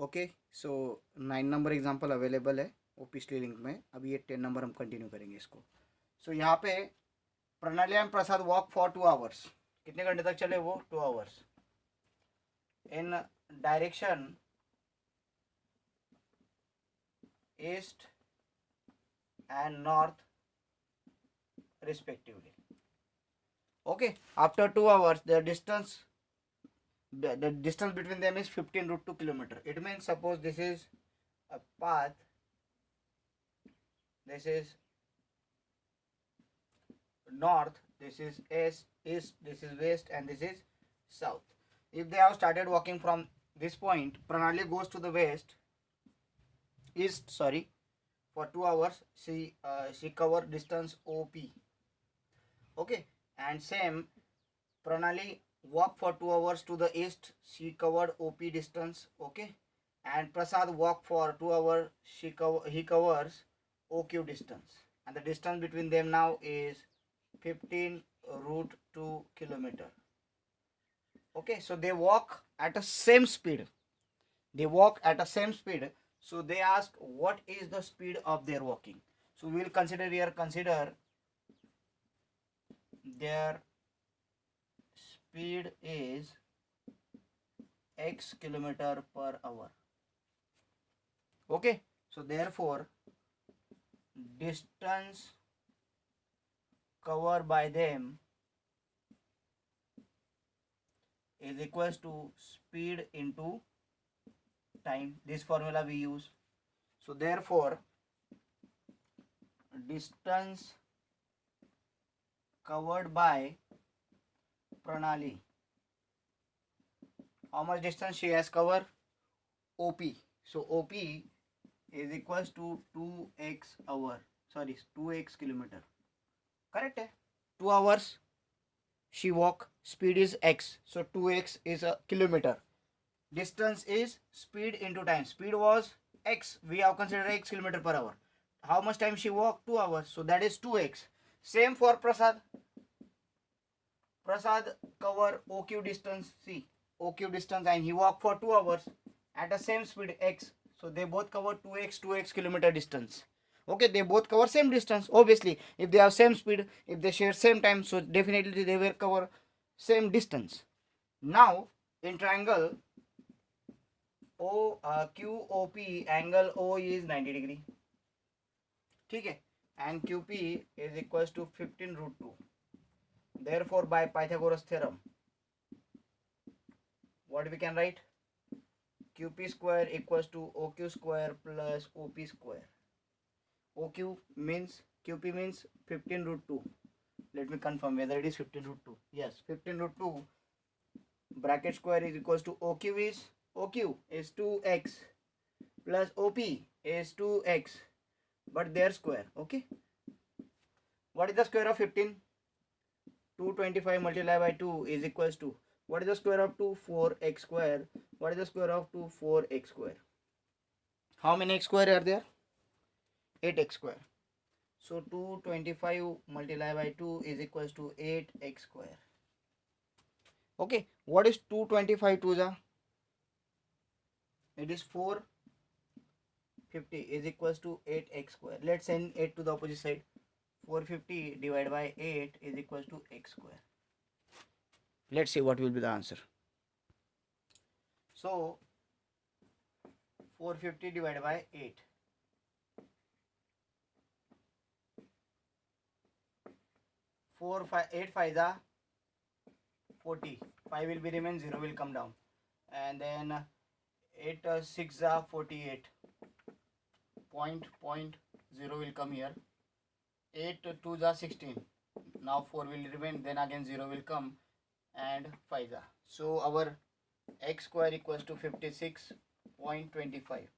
Okay, सो 9 number example available है वो पिछले लिंक में। अभी ये 10 नंबर हम कंटिन्यू करेंगे इसको। सो यहाँ पे प्रणाली and Prasad walk for 2 hours. कितने घंटे तक चले वो? 2 hours in direction east and north respectively. Okay, after 2 hours the distance between them is 15 √2 kilometer. It means suppose this is a path, this is north, this is east, this is west, and this is south. If they have started walking from this point, Pranali goes to the east, sorry, for 2 hours. She cover distance OP. Okay, and same Pranali walk for 2 hours to the east. She covered OP distance. Okay, and Prasad walk for 2 hours. He covers OQ distance, and the distance between them now is 15 √2 kilometer. Okay, so they walk at a same speed. So they ask what is the speed of their walking. So we will consider their speed is x kilometer per hour. Okay, so therefore distance covered by them is equals to speed into time. This formula we use. So therefore distance covered by Pranali, how much distance she has covered? OP. So OP is equals to 2x hour, sorry 2x kilometer. Correct hai? 2 hours she walk, speed is x, so 2x is a kilometer. Distance is speed into time. Speed was x, we have considered x kilometer per hour. How much time she walked? 2 hours, so that is 2x. Same for Prasad. Prasad cover OQ distance, see OQ distance, and he walked for 2 hours at the same speed x, so they both cover 2x kilometer distance. Okay, they both cover same distance. Obviously if they have same speed, if they share same time, so definitely they will cover same distance. Now in triangle QOP, angle O is 90 degree. ठीक है, and QP is equals to 15 √2. Therefore by Pythagoras theorem, what we can write? QP square equals to OQ square plus OP square. OQ means, QP means 15 √2. Let me confirm whether it is 15 √2. Yes, 15 √2 bracket square is equals to OQ is 2x plus OP is 2x, but their square. Okay, what is the square of 15? 225 multiplied by 2 is equals to, what is the square of 2? 4x square. What is the square of 2? 4x square. How many x square are there? 8x square. So 225 multiplied by 2 is equals to 8x square. Okay, what is 225 2 ja? It is 450 is equals to 8x square. Let's send 8 to the opposite side. 450 divided by 8 is equals to x square. Let's see what will be the answer. So 450 divided by 8. 8 5 are 40. 5 will be remain, 0 will come down, and then 8 6 are 48. Point 0 will come here. 8 2 are 16. Now 4 will remain, then again 0 will come, and 5 are. So our x square equals to 56.25.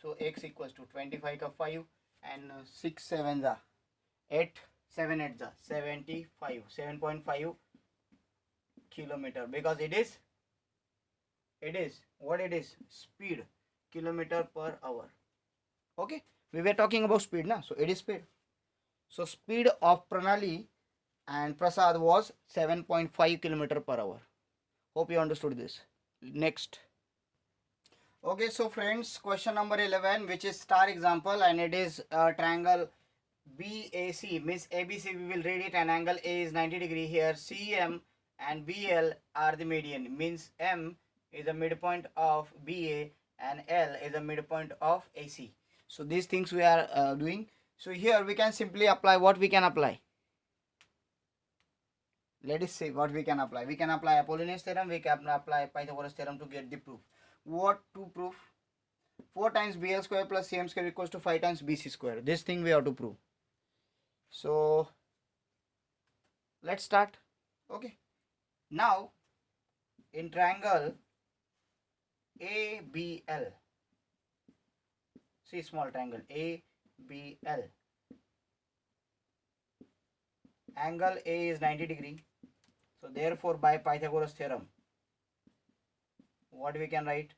So x equals to 25 का 5 and 6 7 are 8, 7 8 are 75, 7.5 kilometer, because it is what it is, speed, kilometer per hour. Okay, we were talking about speed na, so it is speed. So speed of Pranali and Prasad was 7.5 kilometer per hour. Hope you understood this. Next, Okay, so friends, question number 11, which is star example, and it is triangle BAC, means ABC. We will read it, and angle A is 90 degree. Here CM and BL are the median, means M is the midpoint of BA and L is the midpoint of AC. So these things we are doing. So here we can simply apply what we can apply. Let us see what we can apply. We can apply Apollonius theorem, we can apply Pythagoras theorem to get the proof. What to prove? 4 times BL square plus CM square equals to 5 times BC square. This thing we have to prove. So let's start. Okay. Now in triangle ABL, see small triangle ABL, angle A is 90 degree. So therefore by Pythagoras theorem, what we can write?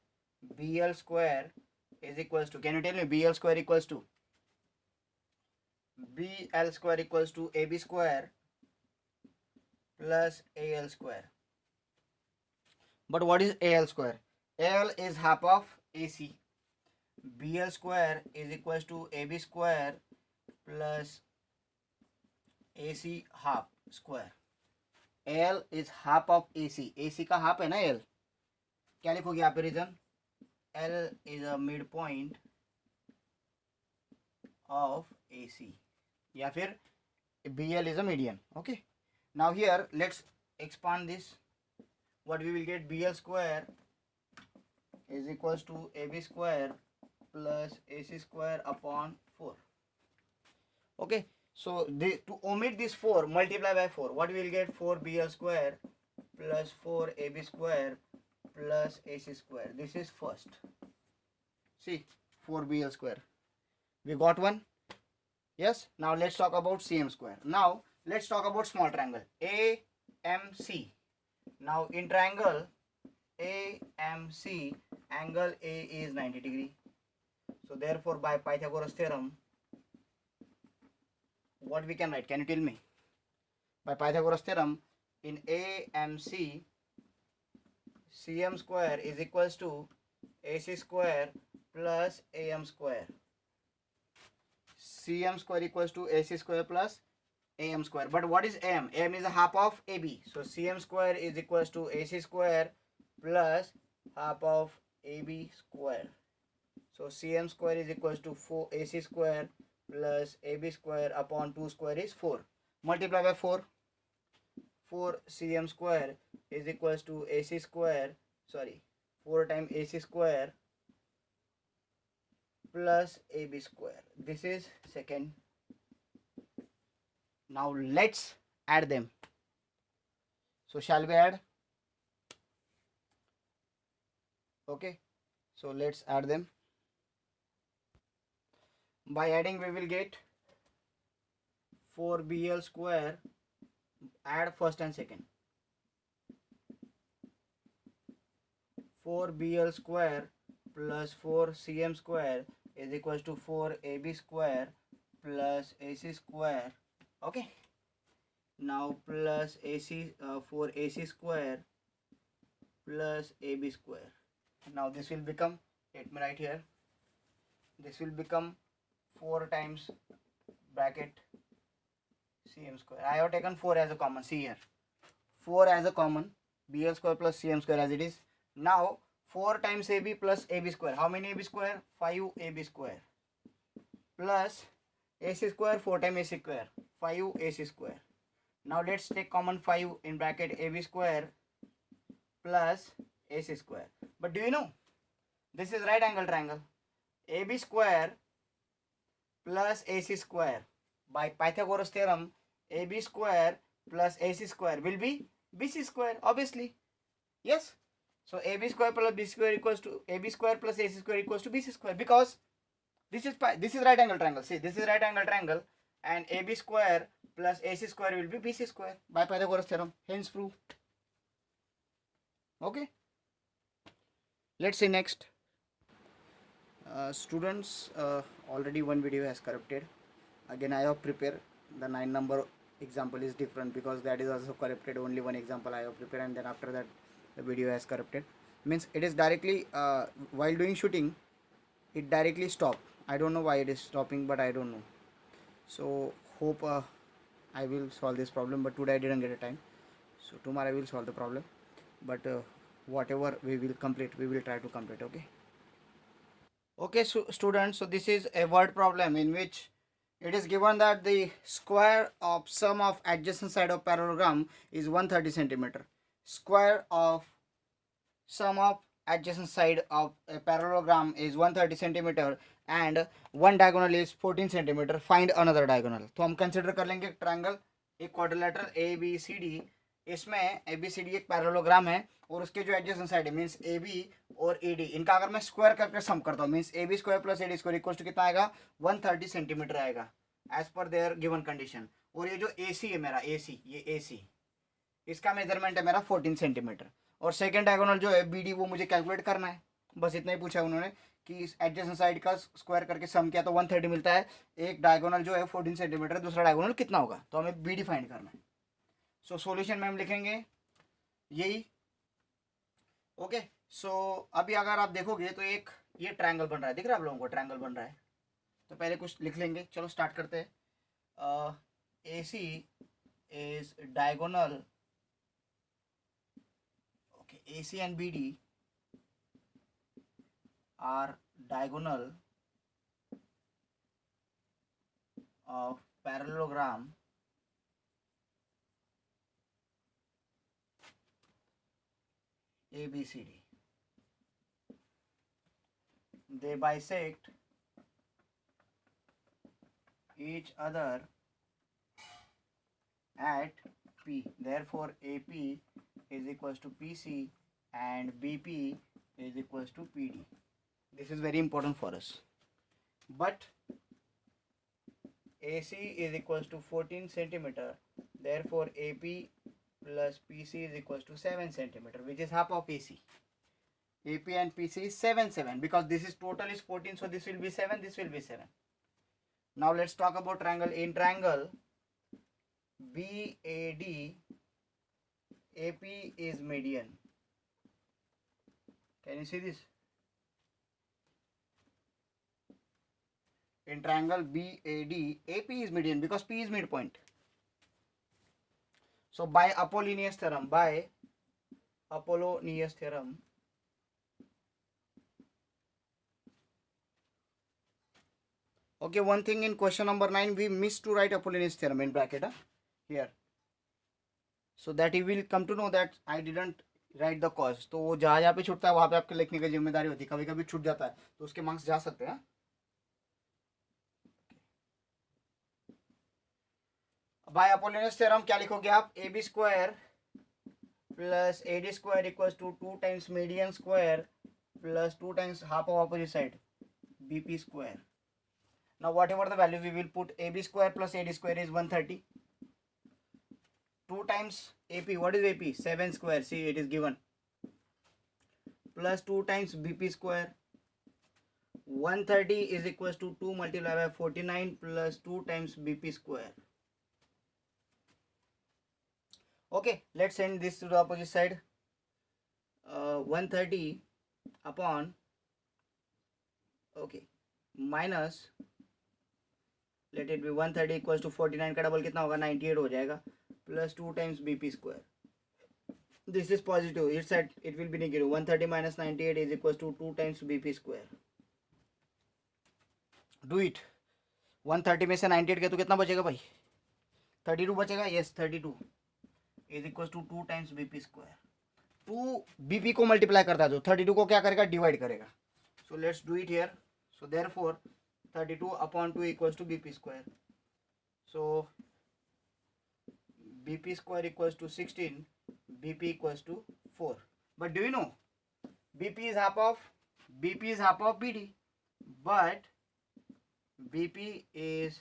BL square is equals to, can you tell me BL square equals to? BL square equals to AB square plus AL square. But what is AL square? AL is half of AC. BL square is equals to AB square plus AC half square. AL is half of AC. AC का half है ना L. क्या लिखोगे यहाँ पे reason? L is a midpoint of AC. या फिर BL is a median. Okay. Now here let's expand this. What we will get? BL square is equals to AB square plus AC square upon 4. Okay. So to omit this 4, multiply by 4. What we will get? 4BL square plus 4AB square plus AC square. This is first. See, 4BL square. We got one. Yes. Now let's talk about CM square. Now let's talk about small triangle AMC. Now in triangle AMC, angle A is 90 degree. So therefore by Pythagoras theorem, what we can write? Can you tell me? By Pythagoras theorem, in AMC, CM square is equals to AC square plus AM square. CM square equals to AC square plus AM square. But what is AM? AM is a half of AB. So CM square is equals to AC square plus half of AB square. So CM square is equals to 4 AC square plus AB square upon 2 square is 4. Multiply by 4. 4 CM square is equals to AC square, 4 times AC square plus AB square. This is second. Now let's add them. So shall we add? Okay. So let's add them. By adding we will get 4BL square. Add first and second. 4BL square plus 4CM square is equals to 4AB square plus AC square. Okay. Now plus AC 4AC square plus AB square. Now this will become, let me write here, this will become 4 times bracket CM square. I have taken 4 as a common. See here, 4 as a common. BL square plus CM square as it is. Now 4 times AB plus AB square. How many AB square? 5 AB square plus AC square, 4 times AC square, 5 AC square. Now let's take common 5 in bracket AB square plus AC square. But do you know, this is right angle triangle. AB square plus AC square. By Pythagoras theorem, AB square plus AC square will be BC square, obviously. Yes. So AB square plus BC square equals to AB square plus AC square equals to BC square, because this is right angle triangle. See, this is right angle triangle, and AB square plus AC square will be BC square by Pythagoras theorem. Hence proved. Okay. Let's see next. Students, already one video has corrupted. Again I have prepared. The 9 number example is different because that is also corrupted. Only one example I have prepared, and then after that the video has corrupted. means it is directly while doing shooting it directly stop. I don't know why it is stopping, but I don't know. So hope I will solve this problem, but today I didn't get a time, so tomorrow I will solve the problem. But whatever we will complete, we will try to complete. Okay, so students, so this is a word problem in which it is given that the square of sum of adjacent side of parallelogram is 130 centimeter. Square of sum of adjacent side of a parallelogram is 130 centimeter and one diagonal is 14 centimeter. Find another diagonal. तो हम consider कर लेंगे triangle, एक quadrilateral A B C D. इसमें A B C D एक parallelogram है और उसके जो एडजेसेंट साइड है मीन्स ए बी और ए डी, इनका अगर मैं स्क्वायर करके सम करता हूँ means A B square plus A D square equal to कितना आएगा 130 सेंटीमीटर आएगा as per there given condition. और ये जो ए सी है मेरा ए सी, ये ए सी, इसका मेजरमेंट है मेरा 14 सेंटीमीटर. और सेकेंड डायगोनल जो है बी डी वो मुझे कैलकुलेट करना है. बस इतना ही पूछा है उन्होंने कि इस एडजेसेंट साइड का स्क्वायर करके सम किया तो 130 मिलता है. एक डायगोनल जो है 14 सेंटीमीटर, दूसरा डायगोनल कितना होगा, तो हमें बी डी फाइंड करना है. सो सॉल्यूशन में हम लिखेंगे यही. ओके, सो अभी अगर आप देखोगे तो एक ये ट्रायंगल बन रहा है, दिख रहा है आप लोगों को ट्रायंगल बन रहा है. तो पहले कुछ लिख लेंगे. चलो स्टार्ट करते हैं. A C is diagonal, AC and BD are diagonal of parallelogram ABCD. They bisect each other at P. Therefore, AP is equals to PC and BP is equals to PD. This is very important for us. But AC is equals to 14 centimeter. Therefore, AP plus PC is equals to 7 centimeter, which is half of AC. AP and PC is 7 because this is total is 14, so this will be 7. This will be 7. Now let's talk about triangle. In triangle BAD, AP is median. Can you see this? In triangle BAD, AP is median because P is midpoint. So by Apollonius theorem, okay, one thing in question number 9 we missed to write Apollonius theorem in bracket here, so that you will come to know that I didn't write the cause. तो वो जहाँ पे छूटता है वहाँ पे आपके लिखने की जिम्मेदारी होती है. कभी कभी छूट जाता है तो उसके मार्क्स जा सकते हैं. बाय अपोलोनियस थ्योरम क्या लिखोगे आप, A B square plus A D square equals to 2 times median square plus 2 times half of opposite side B P square. Now whatever the value we will put, A B square plus A D square is 130. 2 times AP, what is AP? 7 square, see it is given, plus 2 times BP square. 130 is equals to 2 multiplied by 49 plus 2 times BP square. Okay, let's send this to the opposite side. 130 upon, okay, minus, let it be 130 equals to 49 का double कितना होगा 98 हो जाएगा, plus 2 times BP square. This is positive, it will be negative. 130 minus 98 is equals to 2 times BP square. Do it. 130 में से 98 के तो कितना बचेगा भाई, 32 बचेगा. yes, 32 is equals to 2 times BP square. 2 BP को मल्टीप्लाई करता है तो 32 को क्या करेगा, डिवाइड करेगा. so let's do it here. so therefore 32 upon 2 equals to BP square. so BP square equals to 16, BP equals to 4. But do you know BP is half of BD, but BP is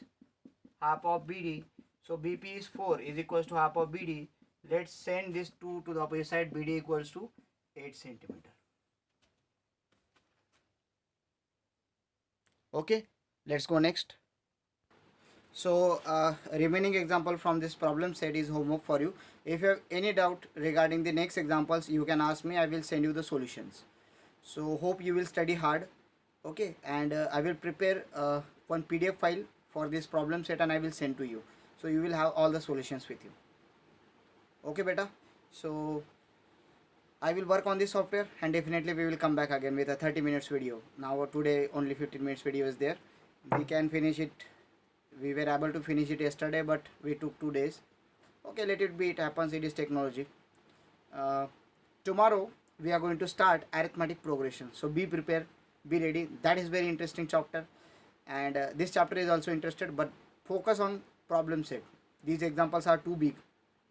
half of BD, so BP is 4 is equals to half of BD. Let's send this 2 to the opposite side. BD equals to 8 centimeter. Okay, let's go next. So remaining example from this problem set is homework for you. If you have any doubt regarding the next examples, you can ask me. I will send you the solutions. So hope you will study hard. Okay, and I will prepare one PDF file for this problem set and I will send to you. So you will have all the solutions with you. Okay, beta. So I will work on this software and definitely we will come back again with a 30 minutes video. Now today only 15 minutes video is there. We can finish it. We were able to finish it yesterday, but we took 2 days. Okay, let it be. It happens. It is technology. Uh, Tomorrow we are going to start arithmetic progression. So be prepared. Be ready. That is very interesting chapter, and this chapter is also interested. But focus on problem set. These examples are too big,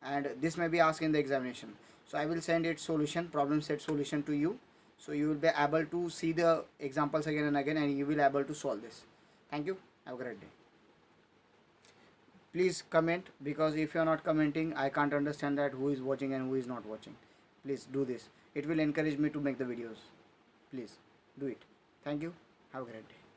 and this may be asked in the examination. So I will send it solution, problem set solution to you. So you will be able to see the examples again and again, and you will be able to solve this. Thank you. Have a great day. Please comment, because if you are not commenting I can't understand that who is watching and who is not watching. Please do this. It will encourage me to make the videos. Please do it. Thank you. Have a great day.